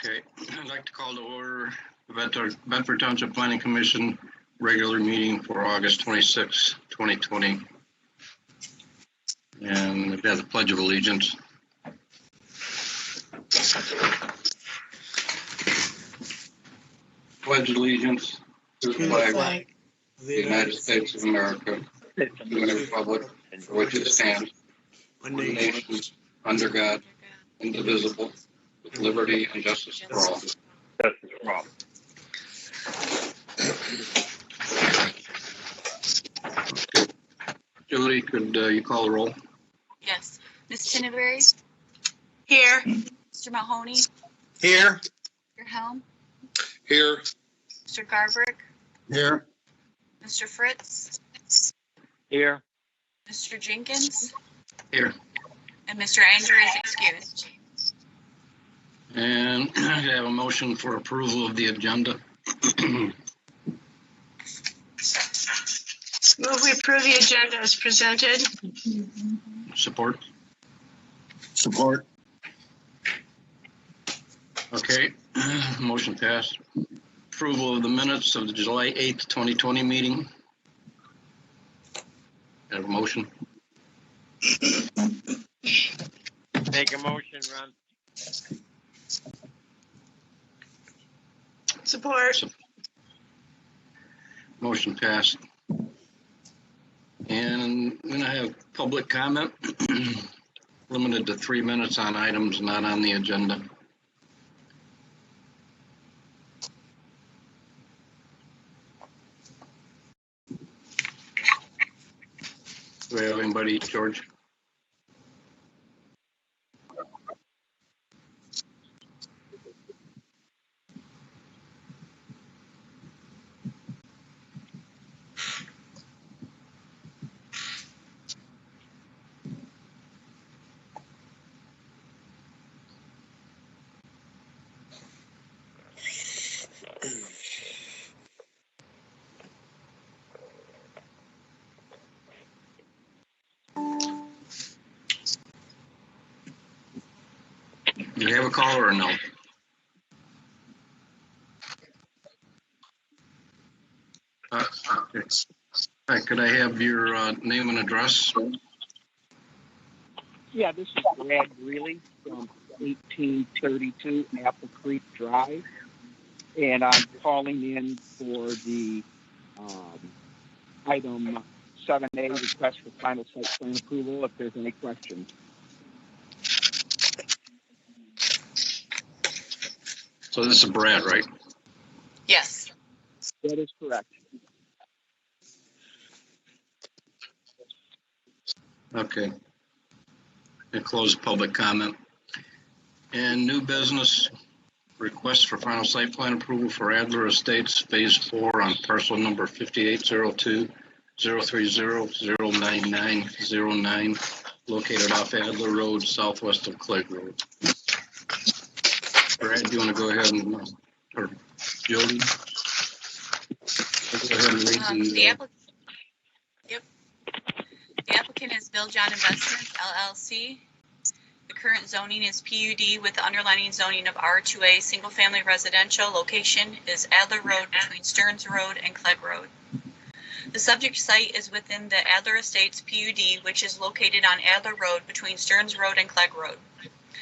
Okay, I'd like to call to order the Bedford Township Planning Commission regular meeting for August 26, 2020. And we've got the Pledge of Allegiance. Pledge allegiance to the flag of the United States of America, to the republic for which it stands, one nation, under God, indivisible, with liberty and justice for all. Julie, could you call the roll? Yes. Ms. Tinneberry? Here. Mr. Mahoney? Here. Mr. Helm? Here. Mr. Garbrick? Here. Mr. Fritz? Here. Mr. Jenkins? Here. And Mr. Anger is excused. And I have a motion for approval of the agenda. Move we approve the agenda as presented. Support. Support. Okay, motion passed. Approval of the minutes of the July 8th, 2020 meeting. Have a motion. Make a motion, Ron. Support. Motion passed. And I'm going to have public comment, limited to 3 minutes on items not on the agenda. Do we have anybody, George? Do you have a caller or no? Okay. All right, could I have your name and address? Yeah, this is Brad Greeley from 1832 Apple Creek Drive, and I'm calling in for the item 7A, request for final site plan approval, if there's any questions. So this is Brad, right? Yes. That is correct. Okay. And close public comment. And new business, request for final site plan approval for Adler Estates Phase 4 on parcel number 5802-030-09909, located off Adler Road, southwest of Clegg Road. Brad, do you want to go ahead and, or Jody? Let's go ahead and read The applicant is Bill John Investments, LLC. The current zoning is PUD with the underlining zoning of R2A, single-family residential. Location is Adler Road between Stearns Road and Clegg Road. The subject site is within the Adler Estates PUD, which is located on Adler Road between Stearns Road and Clegg Road.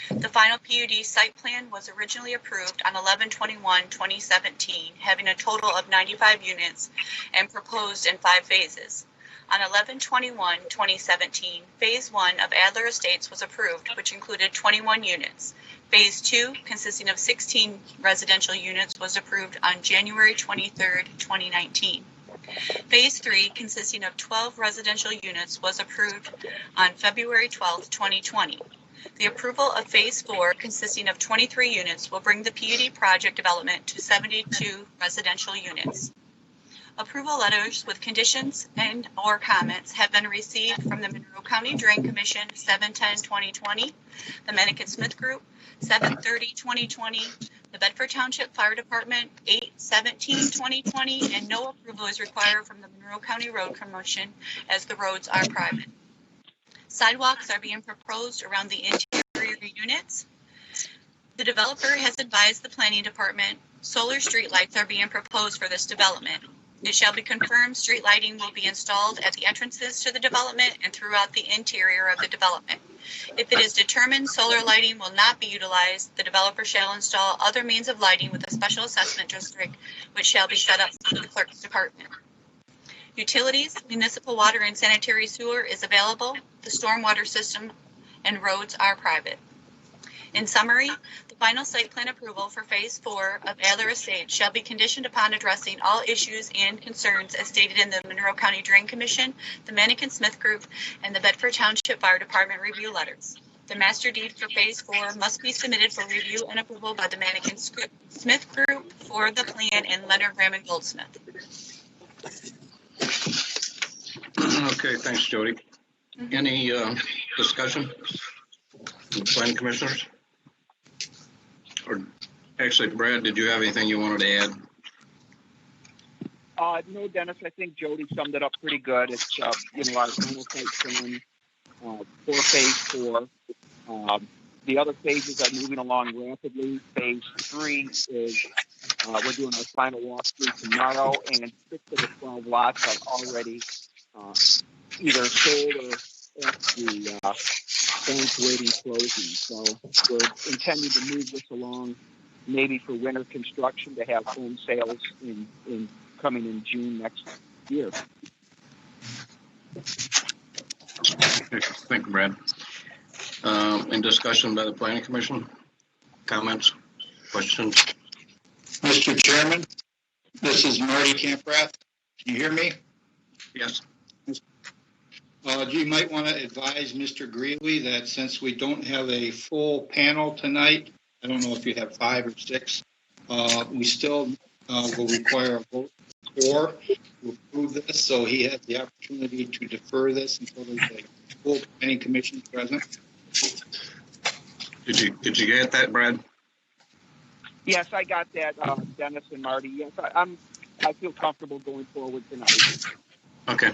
The final PUD site plan was originally approved on 11/21/2017, having a total of 95 units and proposed in 5 phases. On 11/21/2017, Phase 1 of Adler Estates was approved, which included 21 units. Phase 2, consisting of 16 residential units, was approved on January 23, 2019. Phase 3, consisting of 12 residential units, was approved on February 12, 2020. The approval of Phase 4, consisting of 23 units, will bring the PUD project development to 72 residential units. Approval letters with conditions and or comments have been received from the Monroe County Drain Commission 7/10/2020, the Meniket Smith Group 7/30/2020, the Bedford Township Fire Department 8/17/2020, and no approval is required from the Monroe County Road Commission as the roads are private. Sidewalks are being proposed around the interior units. The developer has advised the planning department solar streetlights are being proposed for this development. It shall be confirmed street lighting will be installed at the entrances to the development and throughout the interior of the development. If it is determined solar lighting will not be utilized, the developer shall install other means of lighting with a special assessment district, which shall be set up through the clerk's department. Utilities, municipal water and sanitary sewer is available. The stormwater system and roads are private. In summary, the final site plan approval for Phase 4 of Adler Estates shall be conditioned upon addressing all issues and concerns as stated in the Monroe County Drain Commission, the Manikin Smith Group, and the Bedford Township Fire Department review letters. The master deed for Phase 4 must be submitted for review and approval by the Manikin Smith Group for the plan and Leonard Graham and Goldsmith. Okay, thanks, Jody. Any discussion from the planning commissioners? Or actually, Brad, did you have anything you wanted to add? No, Dennis, I think Jody summed it up pretty good. It's, our final site plan for Phase 4. The other phases are moving along rapidly. Phase 3 is, we're doing our final walkthrough tomorrow, and 6 of the 12 lots are already either sold or at the bank waiting closing. So we're intending to move this along maybe for winter construction to have home sales in coming in June next year. Thank you, Brad. In discussion by the planning commission? Comments? Questions? Mr. Chairman, this is Marty Camprath. Can you hear me? Yes. You might want to advise Mr. Greeley that since we don't have a full panel tonight, I don't know if you have 5 or 6, we still will require a vote for to approve this, so he has the opportunity to defer this until there's a full planning commission present. Did you get that, Brad? Yes, I got that, Dennis and Marty. Yes, I feel comfortable going forward tonight. Okay.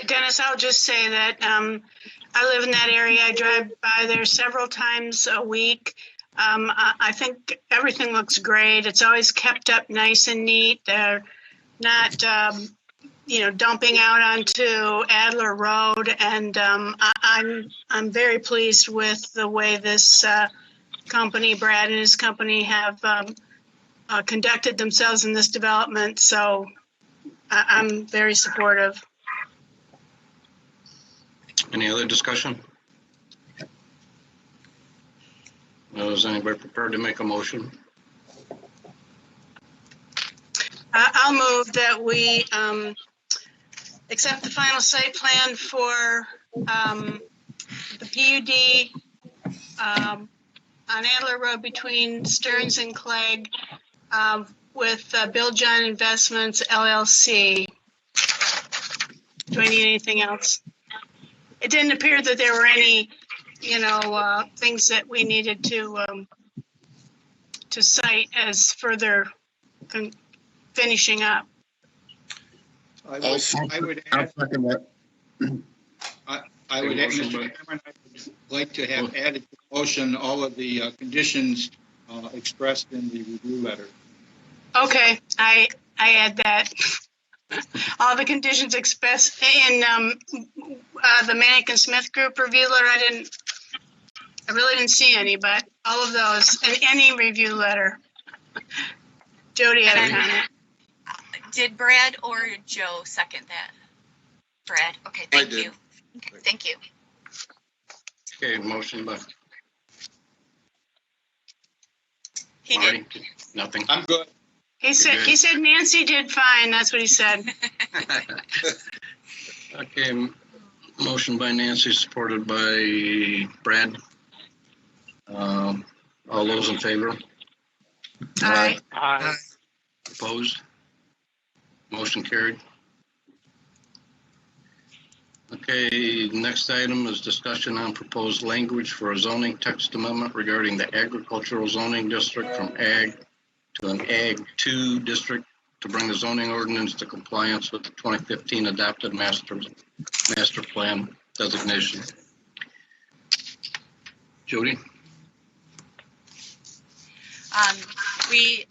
Dennis, I'll just say that I live in that area. I drive by there several times a week. I think everything looks great. It's always kept up nice and neat. They're not, dumping out onto Adler Road, and I'm very pleased with the way this company, Brad and his company, have conducted themselves in this development. So I'm very supportive. Any other discussion? Is anybody prepared to make a motion? I'll move that we accept the final site plan for the PUD on Adler Road between Stearns and Clegg with Bill John Investments, LLC. Do I need anything else? It didn't appear that there were any, things that we needed to cite as further finishing up. I would add, Mr. Chairman, I would like to have added to the motion all of the conditions expressed in the review letter. Okay, I add that. All the conditions expressed in the Manikin Smith Group review letter, I really didn't see any, but all of those, and any review letter. Jody had a comment. Did Brad or Joe second that? Brad, okay, thank you. Okay, thank you. Okay, motion by He Marty. did. Nothing. I'm good. He said Nancy did fine. That's what he said. Okay, motion by Nancy, supported by Brad. All those in favor? Aye. Aye. Opposed? Motion carried. Okay, next item is discussion on proposed language for a zoning text amendment regarding the agricultural zoning district from Ag to an Ag 2 district to bring the zoning ordinance to compliance with the 2015 adopted master plan designation. Jody? We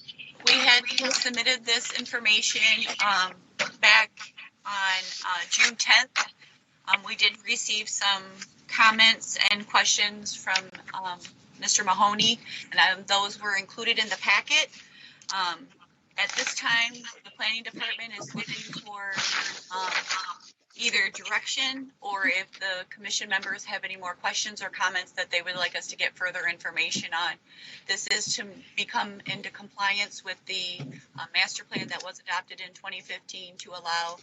had submitted this information back on June 10th. We did receive some comments and questions from Mr. Mahoney, and those were included in the packet. At this time, the planning department is looking for either direction, or if the commission members have any more questions or comments that they would like us to get further information on. This is to become into compliance with the master plan that was adopted in 2015 to allow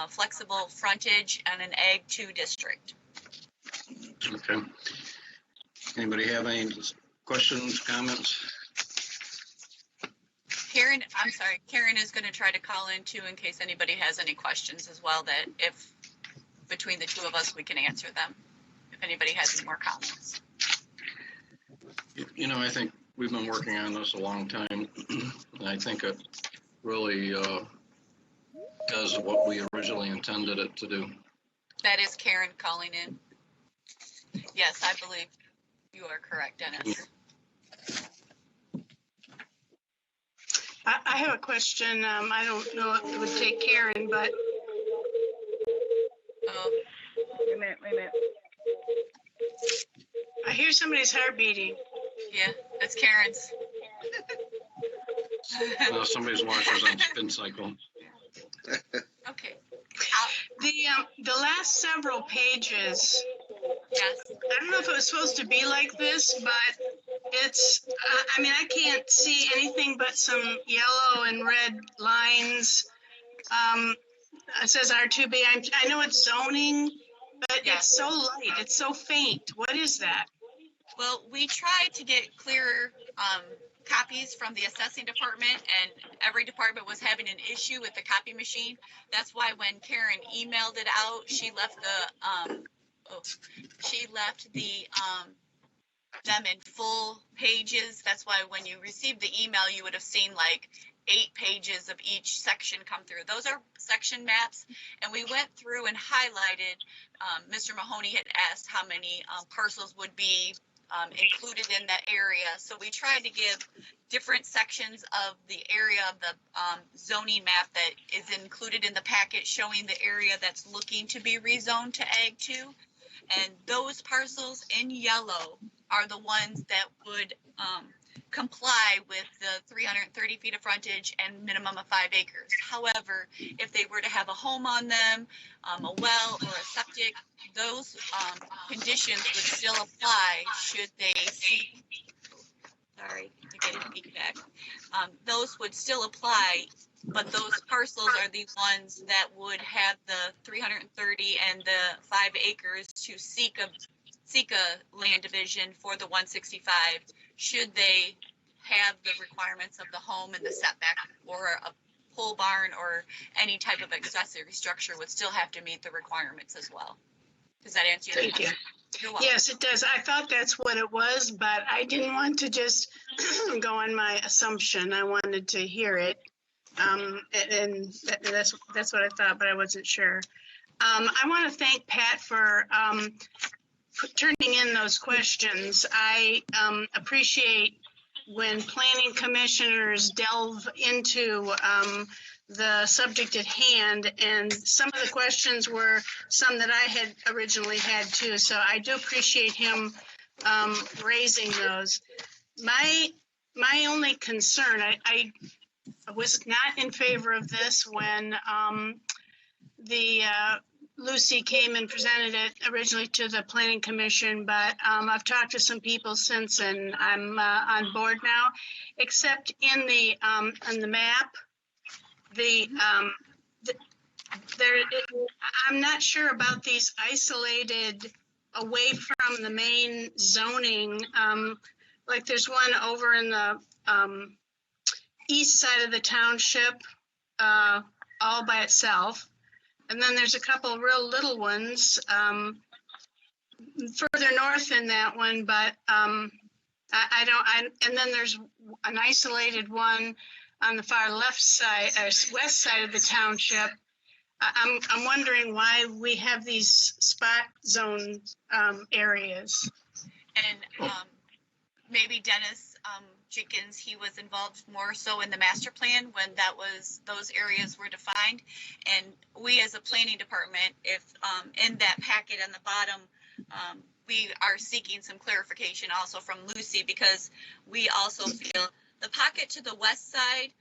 flexible frontage and an Ag 2 district. Okay. Anybody have any questions, comments? Karen is going to try to call in too in case anybody has any questions as well, that if between the two of us we can answer them if anybody has any more comments. You know, I think we've been working on this a long time, and I think it really does what we originally intended it to do. That is Karen calling in. Yes, I believe you are correct, Dennis. I have a question. I don't know if it would take Karen, but. Wait a minute. I hear somebody's heart beating. Yeah, that's Karen's. Somebody's washer's on spin cycle. Okay. The last several pages. Yes. I don't know if it was supposed to be like this, but it's, I mean, I can't see anything but some yellow and red lines. It says R2B. I know it's zoning, but it's so light. It's so faint. What is that? Well, we tried to get clearer copies from the assessing department, and every department was having an issue with the copy machine. That's why when Karen emailed it out, she left them in full pages. That's why when you received the email, you would have seen like 8 pages of each section come through. Those are section maps, and we went through and highlighted. Mr. Mahoney had asked how many parcels would be included in that area. So we tried to give different sections of the area of the zoning map that is included in the packet, showing the area that's looking to be rezoned to Ag 2. And those parcels in yellow are the ones that would comply with the 330 feet of frontage and minimum of 5 acres. However, if they were to have a home on them, a well or a septic, those conditions would still apply should they seek, sorry, to get it feedback. Those would still apply, but those parcels are the ones that would have the 330 and the 5 acres to seek a land division for the 165 should they have the requirements of the home and the setback, or a pole barn or any type of accessory structure would still have to meet the requirements as well. Does that answer your question? You're welcome. Yes, it does. I thought that's what it was, but I didn't want to just go on my assumption. I wanted to hear it. And that's what I thought, but I wasn't sure. I want to thank Pat for turning in those questions. I appreciate when planning commissioners delve into the subject at hand, and some of the questions were some that I had originally had too. So I do appreciate him raising those. My only concern, I was not in favor of this when Lucy came and presented it originally to the Planning Commission, but I've talked to some people since, and I'm on board now. Except in the on the map, I'm not sure about these isolated away from the main zoning. Like there's one over in the east side of the township, all by itself. And then there's a couple real little ones further north in that one, but and then there's an isolated one on the far left side, or west side of the township. I'm wondering why we have these spot zone areas. And maybe Dennis Jenkins, he was involved more so in the master plan when those areas were defined. And we as a planning department, if in that packet on the bottom, we are seeking some clarification also from Lucy, because we also feel the pocket to the west side,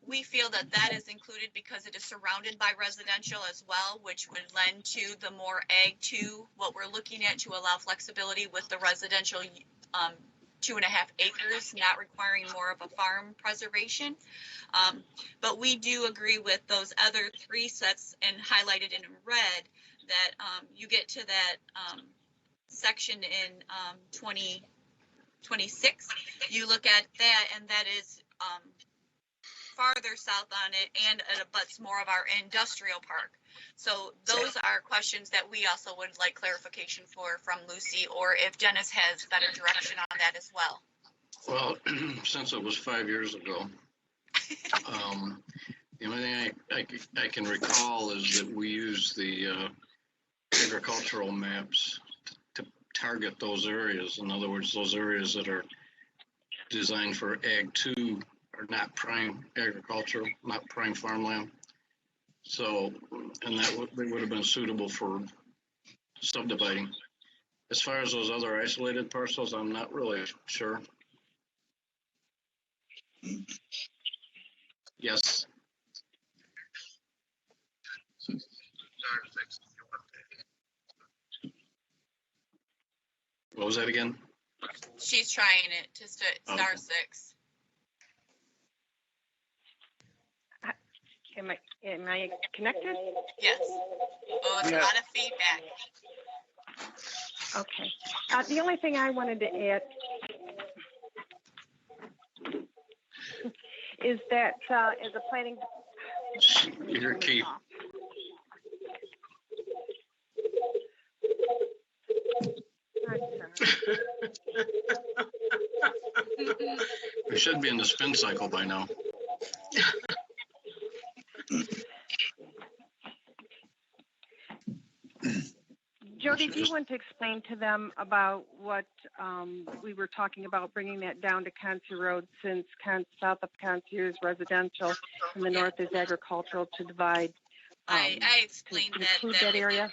we feel that is included because it is surrounded by residential as well, which would lend to the more ag to what we're looking at to allow flexibility with the residential 2.5 acres, not requiring more of a farm preservation. But we do agree with those other 3 sets and highlighted in red that you get to that section in 2026. You look at that, and that is farther south on it, and it abuts more of our industrial park. So those are questions that we also would like clarification from Lucy, or if Dennis has better direction on that as well. Well, since it was 5 years ago, the only thing I can recall is that we used the agricultural maps to target those areas. In other words, those areas that are designed for Ag 2 are not prime agricultural, not prime farmland. So, and they would have been suitable for subdividing. As far as those other isolated parcels, I'm not really sure. Yes. What was that again? She's trying it to star 6. Am I connected? Yes. Oh, it's a lot of feedback. Okay. The only thing I wanted to add is that as a planning. Your key. We should be in the spin cycle by now. Jody, do you want to explain to them about what we were talking about, bringing that down to Concy Road, since south of Concy is residential and the north is agricultural, to divide? I explained that area.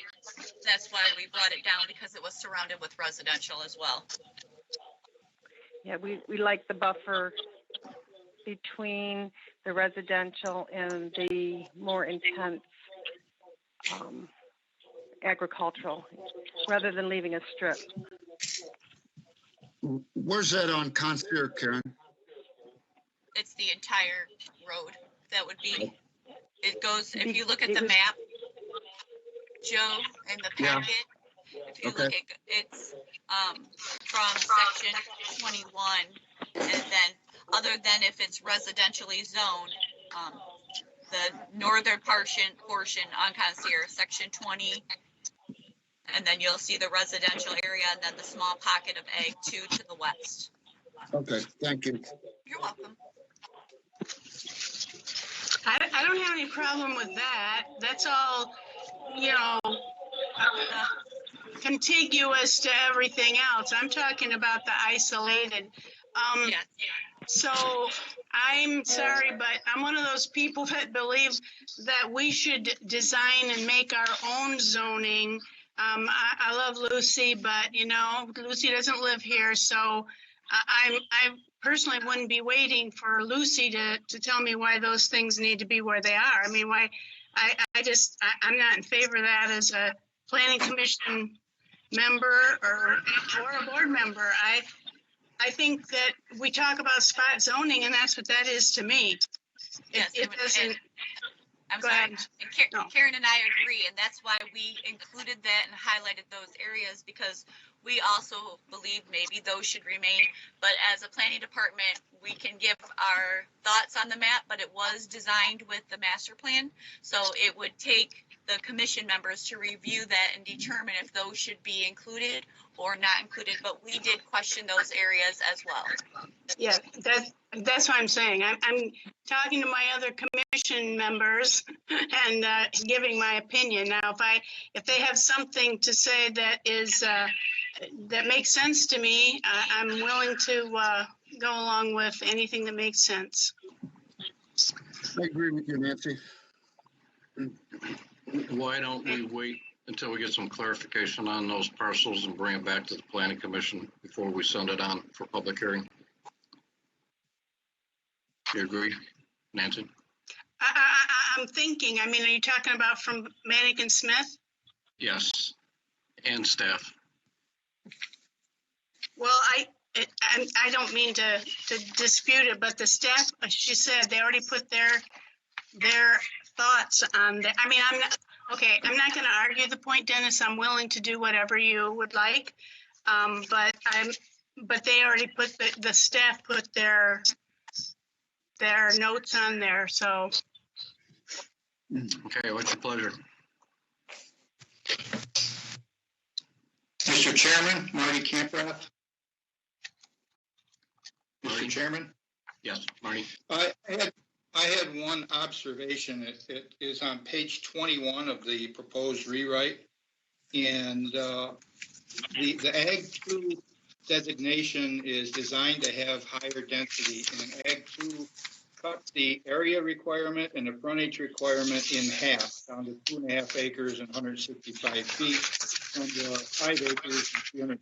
That's why we brought it down, because it was surrounded with residential as well. Yeah, we like the buffer between the residential and the more intense agricultural, rather than leaving a strip. Where's that on Concy, Karen? It's the entire road. That would be, it goes, if you look at the map, Joe, in the packet, if you look at, it's from section 21, and then other than if it's residentially zoned, the northern portion on Concy, section 20, and then you'll see the residential area, and then the small pocket of Ag 2 to the west. Okay, thank you. You're welcome. I don't have any problem with that. That's all, contiguous to everything else. I'm talking about the isolated. Yes. So I'm sorry, but I'm one of those people that believe that we should design and make our own zoning. I love Lucy, but Lucy doesn't live here, so I personally wouldn't be waiting for Lucy to tell me why those things need to be where they are. I mean, why? I'm not in favor of that as a planning commission member or a board member. I think that we talk about spot zoning, and that's what that is to me. Yes, it doesn't. I'm Go sorry. ahead. And Karen and I agree, and that's why we included that and highlighted those areas, because we also believe maybe those should remain. But as a planning department, we can give our thoughts on the map, but it was designed with the master plan. So it would take the commission members to review that and determine if those should be included or not included, but we did question those areas as well. Yeah, that's what I'm saying. I'm talking to my other commission members and giving my opinion. Now, if they have something to say that is that makes sense to me, I'm willing to go along with anything that makes sense. I agree with you, Nancy. Why don't we wait until we get some clarification on those parcels and bring it back to the planning commission before we send it on for public hearing? You agree, Nancy? I'm thinking, I mean, are you talking about from Manick and Smith? Yes, and staff. Well, I don't mean to dispute it, but the staff, she said, they already put their thoughts on that. I mean, I'm not going to argue the point, Dennis. I'm willing to do whatever you would like. But they already put the staff put their notes on there. So. Okay, what's your pleasure? Mr. Chairman, Marty Camprath. Mr. Chairman? Yes, Marty. I had one observation. It is on page 21 of the proposed rewrite. And the Ag 2 designation is designed to have higher density. And Ag 2 cuts the area requirement and the frontage requirement in half, down to 2.5 acres and 165 feet, and 5 acres and 330.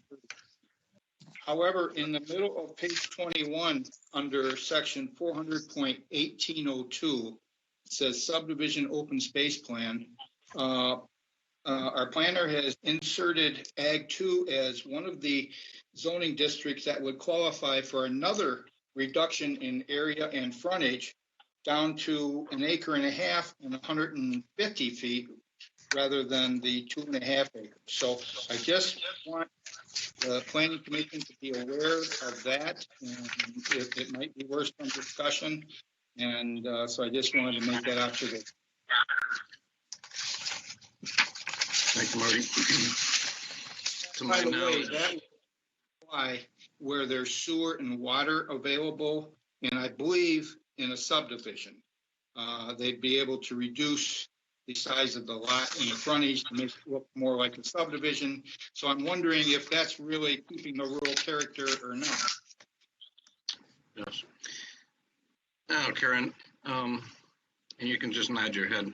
However, in the middle of page 21, under section 400.1802, it says subdivision open space plan. Our planner has inserted Ag 2 as one of the zoning districts that would qualify for another reduction in area and frontage down to 1.5 acres and 150 feet rather than the 2.5 acres. So I just want the planning commission to be aware of that, and it might be worth some discussion. And so I just wanted to make that observation. Thank you, Marty. To my By the way, knowledge, that would apply where there's sewer and water available, and I believe in a subdivision, they'd be able to reduce the size of the lot and the frontage to make it look more like a subdivision. So I'm wondering if that's really keeping the rural character or not. yes. Now, Karen, and you can just nod your head.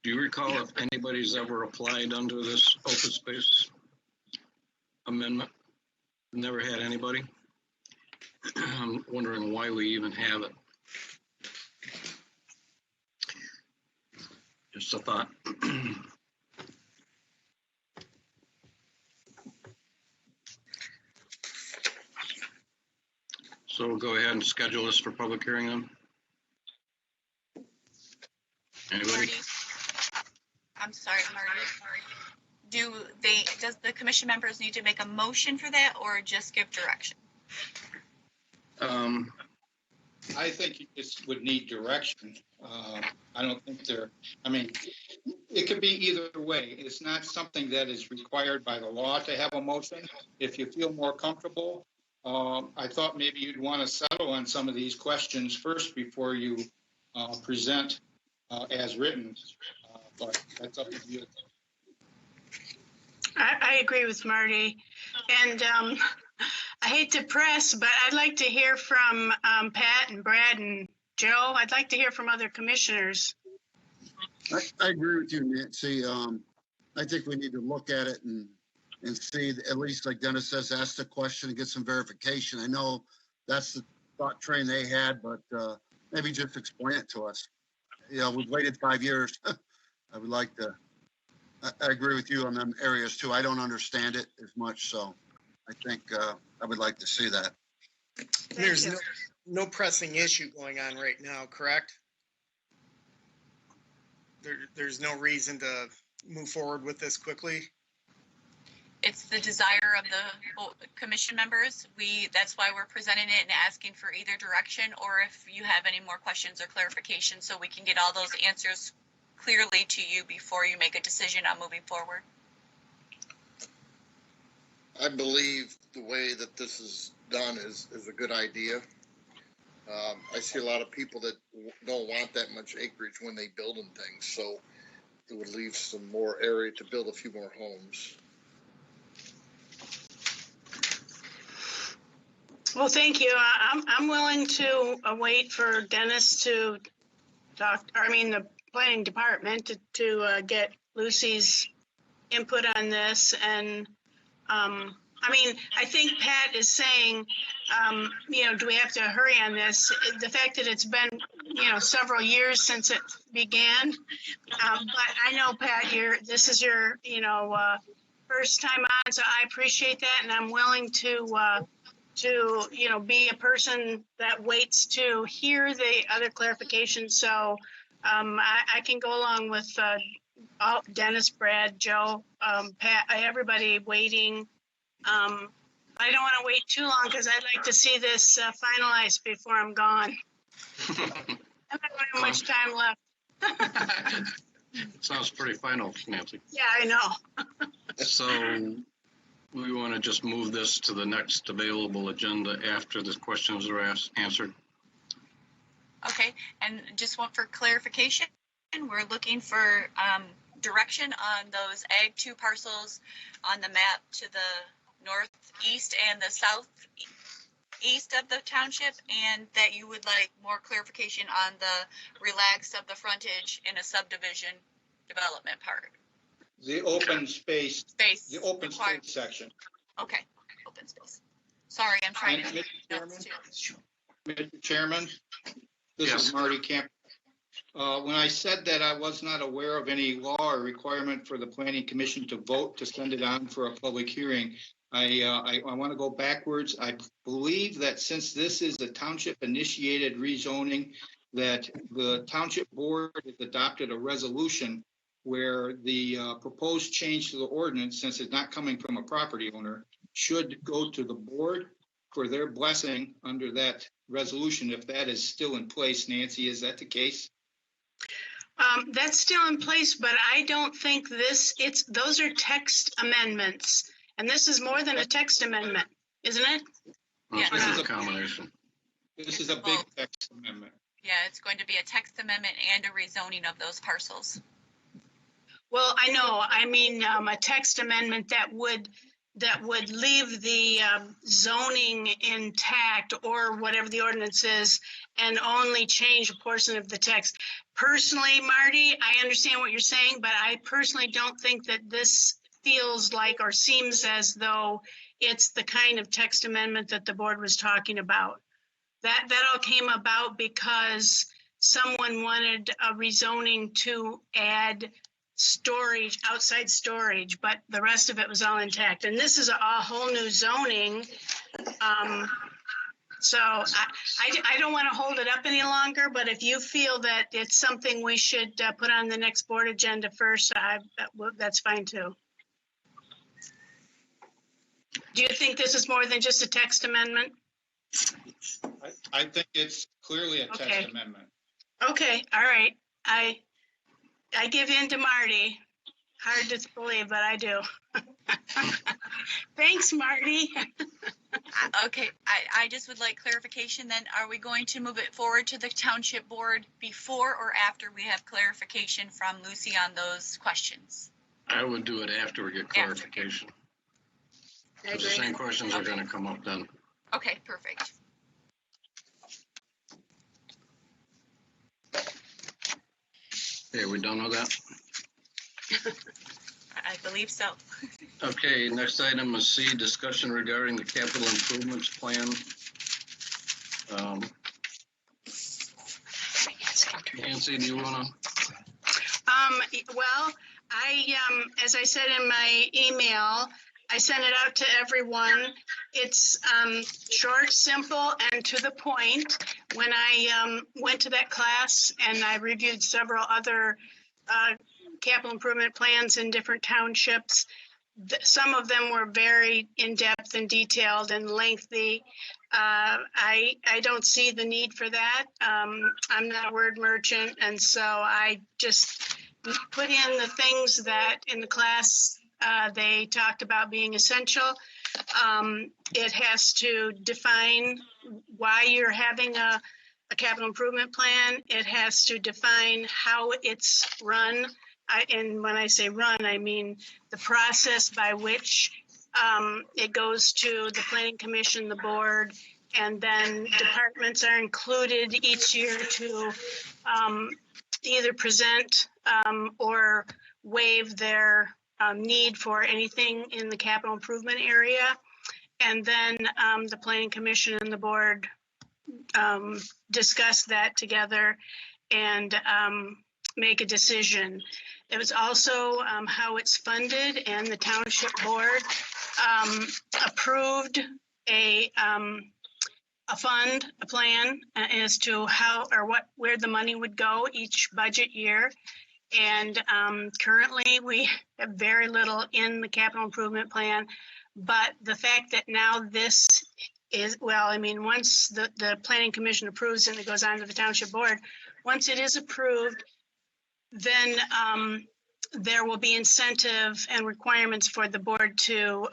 Do you recall if anybody's ever applied under this open space amendment? Never had anybody? I'm wondering why we even have it. Just a thought. So we'll go ahead and schedule this for public hearing then. Anybody? Marty? I'm sorry, Marty. Does the commission members need to make a motion for that or just give direction? I think you just would need direction. I don't think it could be either way. It's not something that is required by the law to have a motion. If you feel more comfortable, I thought maybe you'd want to settle on some of these questions first before you present as written, but that's up to you. I agree with Marty, and I hate to press, but I'd like to hear from Pat and Brad and Joe. I'd like to hear from other commissioners. I agree with you, Nancy. I think we need to look at it and see, at least like Dennis says, ask the question and get some verification. I know that's the thought train they had, but maybe just explain it to us. You know, we've waited 5 years. I would like to, I agree with you on them areas too. I don't understand it as much, so I think I would like to see that. There's no pressing issue going on right now, correct? There's no reason to move forward with this quickly? It's the desire of the commission members. That's why we're presenting it and asking for either direction or if you have any more questions or clarification so we can get all those answers clearly to you before you make a decision on moving forward? I believe the way that this is done is a good idea. I see a lot of people that don't want that much acreage when they building things, so it would leave some more area to build a few more homes. Well, thank you. I'm willing to wait for Dennis to talk, the planning department to get Lucy's input on this. And, I think Pat is saying, do we have to hurry on this? The fact that it's been, several years since it began. But I know, Pat, this is your, first time on, so I appreciate that. And I'm willing to be a person that waits to hear the other clarification. So I can go along with Dennis, Brad, Joe, Pat, everybody waiting. I don't want to wait too long because I'd like to see this finalized before I'm gone. I don't have much time left. Sounds pretty final, Nancy. Yeah, I know. So we want to just move this to the next available agenda after the questions are answered. Okay, and just want for clarification, we're looking for direction on those Ag 2 parcels on the map to the northeast and the southeast of the township, and that you would like more clarification on the relax of the frontage in a subdivision development part. The open space. The open required. space section. Okay, open space. Sorry, I'm trying to Mr. take Chairman? notes too. Mr. Chairman, this Yes. is Marty Camp. When I said that I was not aware of any law or requirement for the planning commission to vote to send it on for a public hearing, I want to go backwards. I believe that since this is a township initiated rezoning, that the township board has adopted a resolution where the proposed change to the ordinance, since it's not coming from a property owner, should go to the board for their blessing under that resolution, if that is still in place. Nancy, is that the case? That's still in place, but I don't think those are text amendments. And this is more than a text amendment, isn't it? Yeah. This is a combination. This is a big text amendment. Yeah, it's going to be a text amendment and a rezoning of those parcels. Well, I know, a text amendment that would leave the zoning intact or whatever the ordinance is and only change a portion of the text. Personally, Marty, I understand what you're saying, but I personally don't think that this feels like or seems as though it's the kind of text amendment that the board was talking about. That all came about because someone wanted a rezoning to add storage, outside storage, but the rest of it was all intact. And this is a whole new zoning. So I don't want to hold it up any longer, but if you feel that it's something we should put on the next board agenda first, that's fine too. Do you think this is more than just a text amendment? I think it's clearly a Okay. text amendment. Okay, all right. I give in to Marty. Hard to believe, but I do. Thanks, Marty. Okay, I just would like clarification then. Are we going to move it forward to the township board before or after we have clarification from Lucy on those questions? I would do it after we get clarification. Because the same questions are going to come up then. Okay, perfect. Okay, we done with that? I believe so. Okay, next item is C, discussion regarding the capital improvements plan. Nancy, do you want to? Well, as I said in my email, I sent it out to everyone. It's short, simple, and to the point. When I went to that class and I reviewed several other capital improvement plans in different townships, some of them were very in-depth and detailed and lengthy. I don't see the need for that. I'm not a word merchant, and so I just put in the things that in the class they talked about being essential. It has to define why you're having a capital improvement plan. It has to define how it's run. And when I say run, I mean the process by which it goes to the Planning Commission, the board, and then departments are included each year to either present or waive their need for anything in the capital improvement area. And then the Planning Commission and the board discuss that together and make a decision. It was also how it's funded, and the township board approved a plan as to how or where the money would go each budget year. And currently we have very little in the capital improvement plan, but the fact that now this is, well, I mean, once the Planning Commission approves it and it goes on to the township board, once it is approved, then there will be incentive and requirements for the board to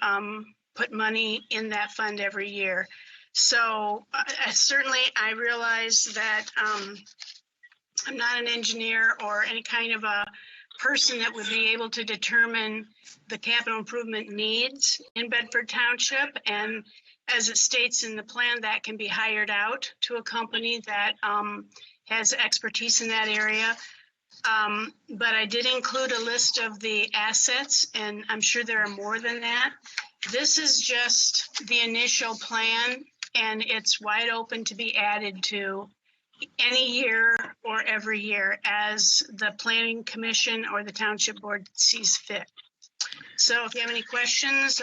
put money in that fund every year. So certainly I realize that I'm not an engineer or any kind of a person that would be able to determine the capital improvement needs in Bedford Township. And as it states in the plan, that can be hired out to a company that has expertise in that area. But I did include a list of the assets, and I'm sure there are more than that. This is just the initial plan, and it's wide open to be added to any year or every year as the Planning Commission or the Township Board sees fit. So if you have any questions,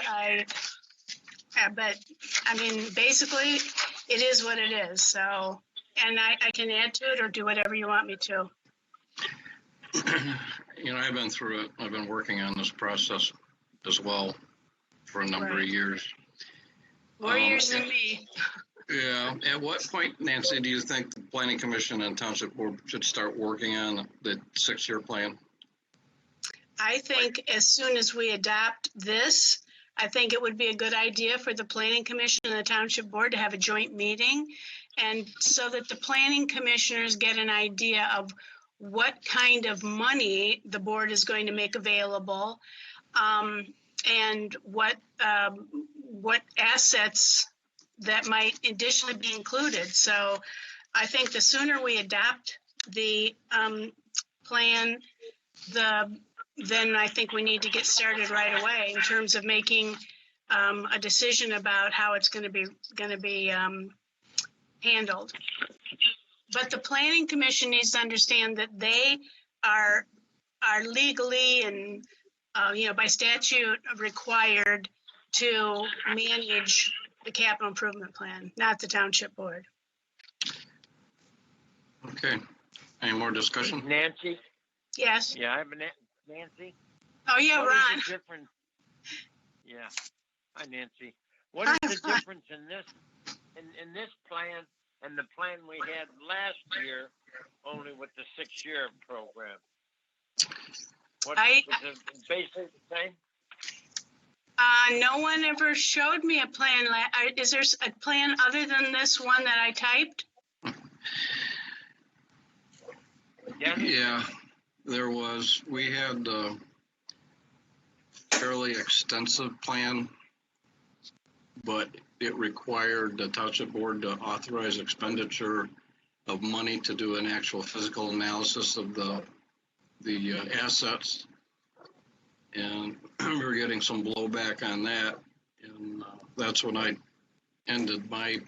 but I mean, basically it is what it is. So, and I can add to it or do whatever you want me to. You know, I've been through it. I've been working on this process as well for a number of years. More years than me. Yeah. At what point, Nancy, do you think the Planning Commission and Township Board should start working on the 6-year plan? I think as soon as we adopt this, I think it would be a good idea for the Planning Commission and the Township Board to have a joint meeting, and so that the planning commissioners get an idea of what kind of money the board is going to make available, and what assets that might additionally be included. So I think the sooner we adopt the plan, then I think we need to get started right away in terms of making a decision about how it's going to be handled. But the Planning Commission needs to understand that they are legally and by statute required to manage the capital improvement plan, not the Township Board. Okay. Any more discussion? Nancy? Yes. Yeah, I have a Nancy. Oh yeah, What Ron. is the difference? Yeah. Hi, Nancy. What is the difference in this plan and the plan we had last year, only with the 6-year program? Was it basically the same? No one ever showed me a plan. Is there a plan other than this one that I typed? Yeah, there was. We had a fairly extensive plan, but it required the Township Board to authorize expenditure of money to do an actual physical analysis of the assets. And we were getting some blowback on that. And that's when I ended my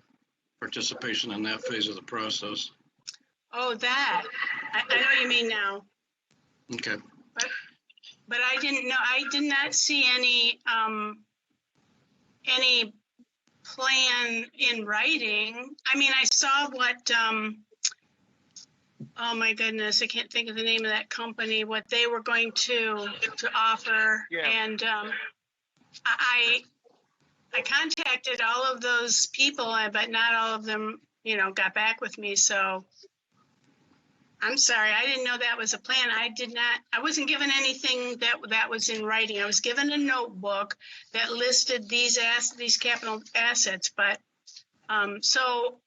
participation in that phase of the process. Oh, that. I know what you mean now. Okay. But I didn't know. I did not see any plan in writing. I mean, I saw what. Oh my goodness, I can't think of the name of that company. What they were going to offer, Yeah. and I contacted all of those people, but not all of them, got back with me. So I'm sorry. I didn't know that was a plan. I wasn't given anything that was in writing. I was given a notebook that listed these capital assets. But so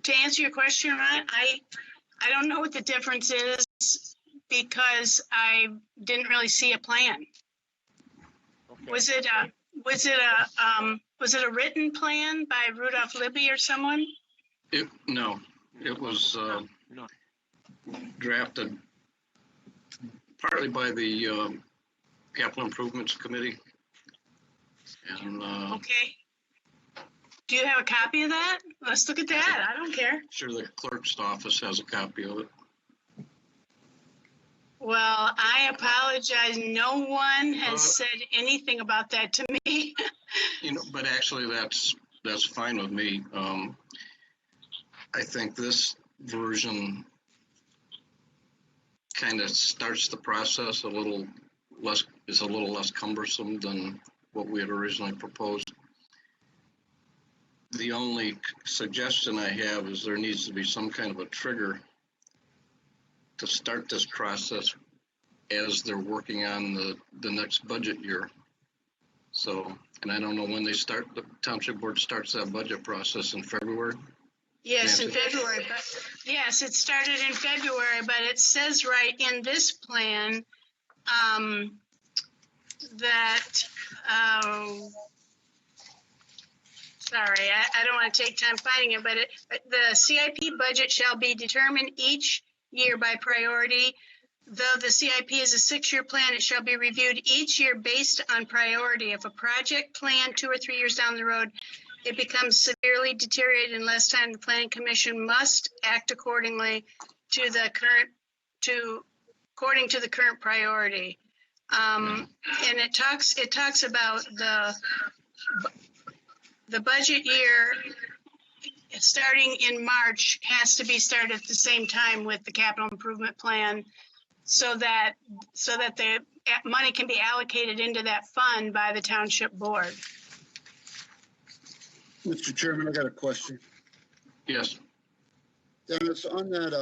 to answer your question, Ron, I don't know what the difference is because I didn't really see a plan. Okay. Was it a written plan by Rudolph Libby or someone? No, it was No. drafted partly by the Capital Improvements Committee. And Okay. Do you have a copy of that? Let's look at that. I don't care. sure the clerk's office has a copy of it. Well, I apologize. No one has said anything about that to me. But actually that's fine with me. I think this version kind of starts the process a little less cumbersome than what we had originally proposed. The only suggestion I have is there needs to be some kind of a trigger to start this process as they're working on the next budget year. So, and I don't know when the township board starts that budget process in February. Yes, in Nancy? February. But yes, it started in February, but it says right in this plan that, sorry, I don't want to take time finding it, but the CIP budget shall be determined each year by priority. Though the CIP is a 6-year plan, it shall be reviewed each year based on priority. If a project plan 2 or 3 years down the road, it becomes severely deteriorated in less time, the planning commission must act according to the current priority. And it talks about the budget year starting in March has to be started at the same time with the capital improvement plan so that the money can be allocated into that fund by the township board. Mr. Chairman, I got a question. Yes. Dennis, on that,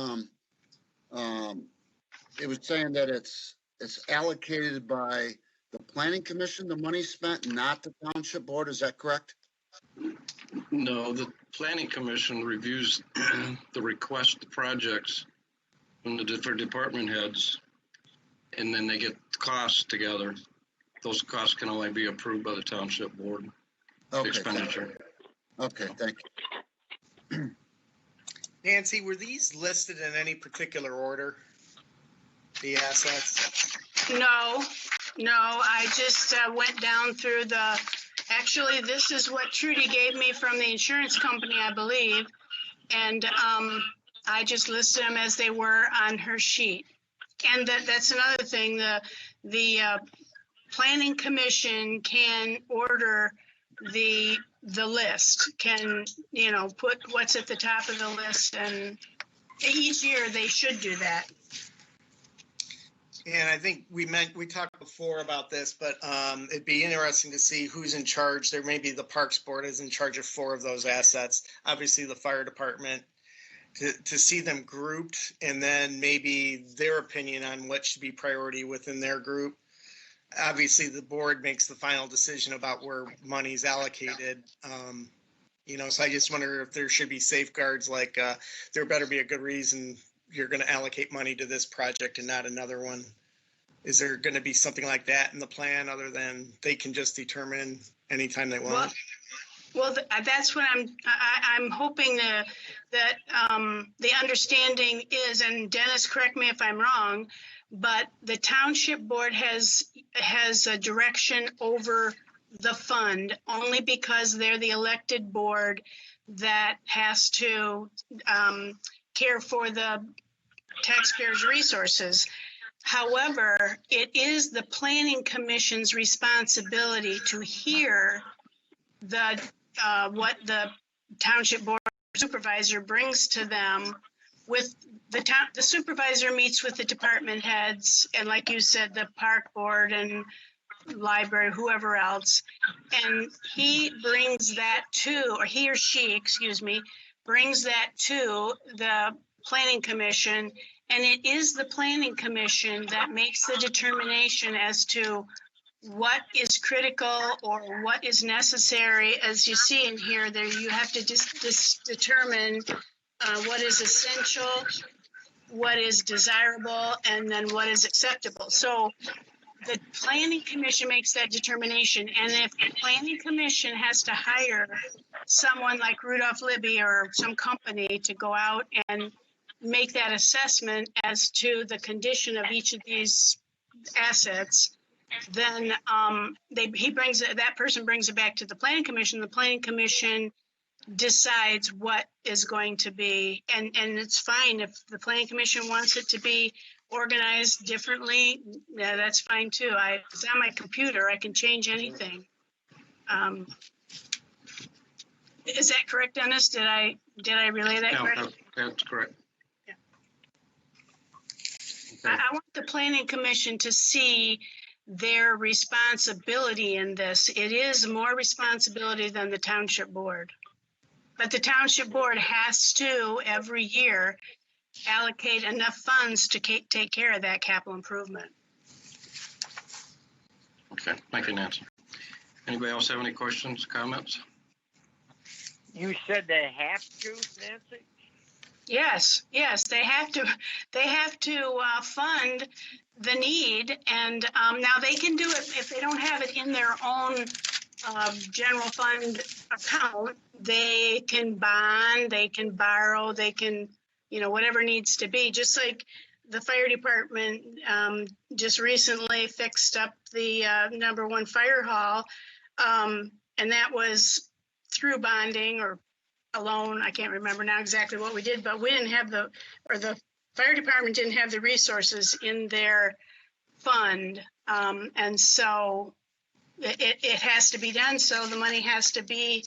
it was saying that it's allocated by the planning commission, the money spent, not the township board. Is that correct? No, the planning commission reviews the request projects from the different department heads, and then they get costs together. Those costs can only be approved by the township board. Okay. Expenditure. Okay, thank you. Nancy, were these listed in any particular order? The assets? No, I just went down through actually, this is what Trudy gave me from the insurance company, I believe. And I just listed them as they were on her sheet. And that's another thing, the planning commission can order the list, can, put what's at the top of the list, and each year they should do that. And I think we talked before about this, but it'd be interesting to see who's in charge. There may be the Parks Board is in charge of 4 of those assets. Obviously, the fire department, to see them grouped, and then maybe their opinion on what should be priority within their group. Obviously, the board makes the final decision about where money's allocated. So I just wonder if there should be safeguards, like there better be a good reason you're going to allocate money to this project and not another one. Is there going to be something like that in the plan, other than they can just determine anytime they want? Well, that's what I'm hoping that the understanding is, and Dennis, correct me if I'm wrong, but the township board has a direction over the fund only because they're the elected board that has to care for the taxpayers' resources. However, it is the planning commission's responsibility to hear what the township board supervisor brings to them. With the supervisor meets with the department heads, and like you said, the park board and library, whoever else, and he brings that to, or he or she, excuse me, brings that to the planning commission, and it is the planning commission that makes the determination as to what is critical or what is necessary. As you see in here, there you have to just determine what is essential, what is desirable, and then what is acceptable. So the planning commission makes that determination. And if the planning commission has to hire someone like Rudolph Libby or some company to go out and make that assessment as to the condition of each of these assets, then that person brings it back to the planning commission. The planning commission decides what is going to be, and it's fine if the planning commission wants it to be organized differently. Yeah, that's fine too. It's on my computer. I can change anything. Is that correct, Dennis? Did I relay that correctly? That's correct. Yeah. Okay. I want the planning commission to see their responsibility in this. It is more responsibility than the township board. But the township board has to, every year, allocate enough funds to take care of that capital improvement. Okay, thank you, Nancy. Anybody else have any questions, comments? You said they have to, Nancy? Yes, they have to fund the need, and now they can do it if they don't have it in their own general fund account. They can bond, they can borrow, they can, whatever needs to be. Just like the fire department just recently fixed up the #1 fire hall, and that was through bonding or a loan. I can't remember now exactly what we did, but we didn't have the fire department didn't have the resources in their fund, and so it has to be done. So the money has to be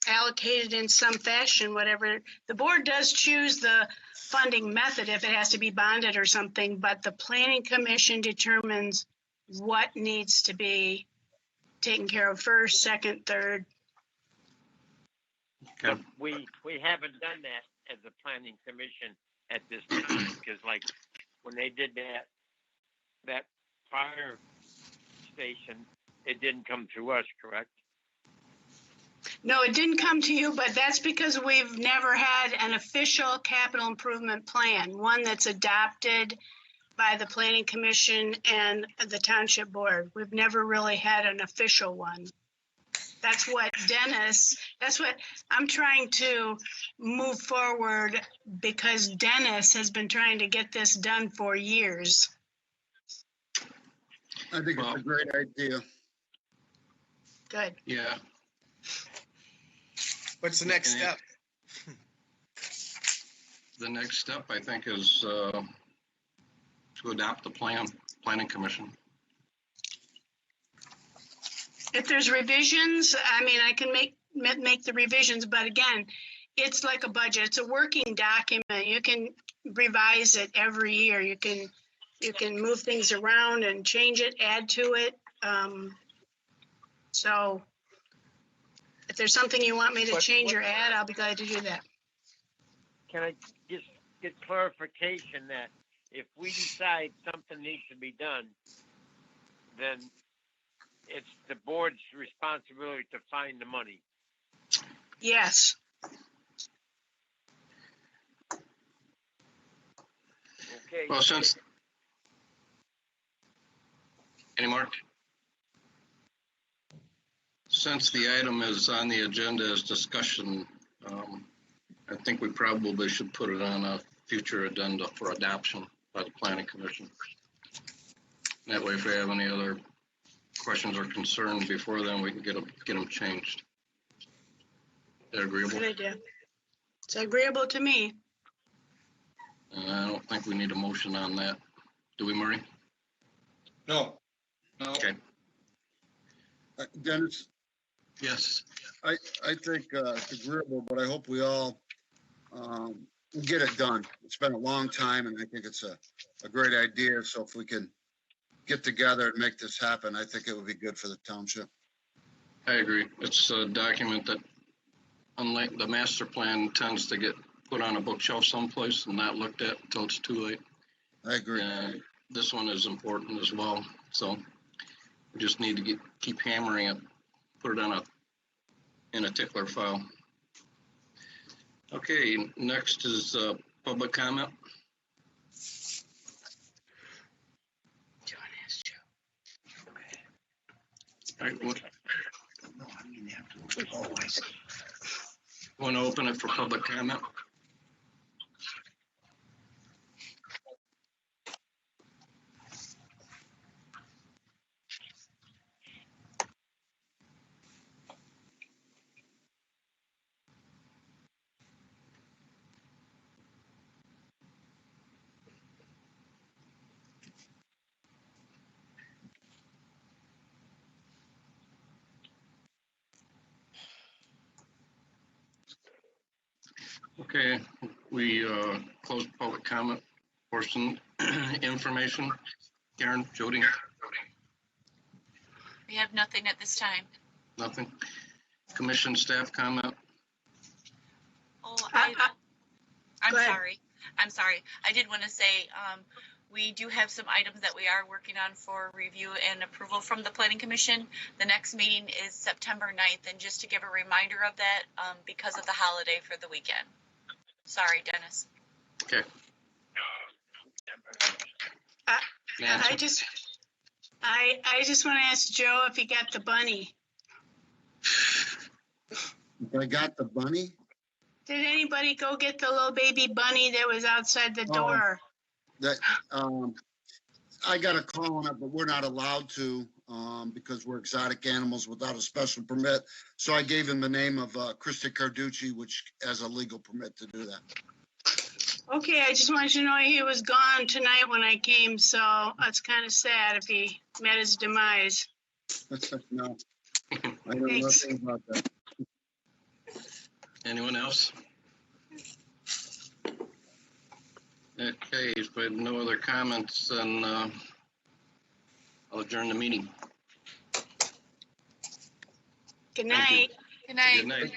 allocated in some fashion. Whatever the board does choose the funding method, if it has to be bonded or something, but the planning commission determines what needs to be taken care of first, second, third. But we haven't done that as a planning commission at this time, because like when they did that fire station, it didn't come to us, correct? No, it didn't come to you, but that's because we've never had an official capital improvement plan, one that's adopted by the planning commission and the township board. We've never really had an official one. That's what I'm trying to move forward, because Dennis has been trying to get this done for years. I think it's a great idea. Good. Yeah. What's the next step? The next step, I think, is to adopt the planning commission. If there's revisions, I mean, I can make the revisions, but again, it's like a budget. It's a working document. You can revise it every year. You can move things around and change it, add to it. So if there's something you want me to change or add, I'll be glad to do that. Can I just get clarification that if we decide something needs to be done, then it's the board's responsibility to find the money? Yes. Okay. Well, since the item is on the agenda as discussion, I think we probably should put it on a future agenda for adoption by the planning commission. That way, if we have any other questions or concerns before then, we can get them changed. Is that agreeable? Good idea. It's agreeable to me. I don't think we need a motion on that. Do we, Murray? No. Okay. Dennis, Yes. I think it's agreeable, but I hope we all get it done. It's been a long time, and I think it's a great idea. So if we can get together and make this happen. I think it would be good for the township. I agree. It's a document that, unlike the master plan, tends to get put on a bookshelf someplace and not looked at until it's too late. I agree. And this one is important as well. So we just need to keep hammering it, put it in a tickler file. Okay, next is public comment. All right, want to open it for public comment? Okay, we closed public comment portion. Information. Karen, Jody? We have nothing at this time. Nothing. Commission staff comment. Oh, Go I'm ahead. sorry. I'm sorry. I did want to say, we do have some items that we are working on for review and approval from the Planning Commission. The next meeting is September 9th, and just to give a reminder of that, because of the holiday for the weekend. Sorry, Dennis. Okay. I Nancy? I just want to ask Joe if he got the bunny. If I got the bunny, Did anybody go get the little baby bunny that was outside the door? that, I got a call on it, but we're not allowed to, because we're exotic animals without a special permit. So I gave him the name of, Christy Carducci, which has a legal permit to do that. Okay, I just wanted you to know he was gone tonight when I came, so it's kind of sad if he met his demise. No, I know Thanks. nothing about that. Anyone else? Okay, if we have no other comments, then I'll adjourn the meeting. Good Thank you. night. Good night. Good night.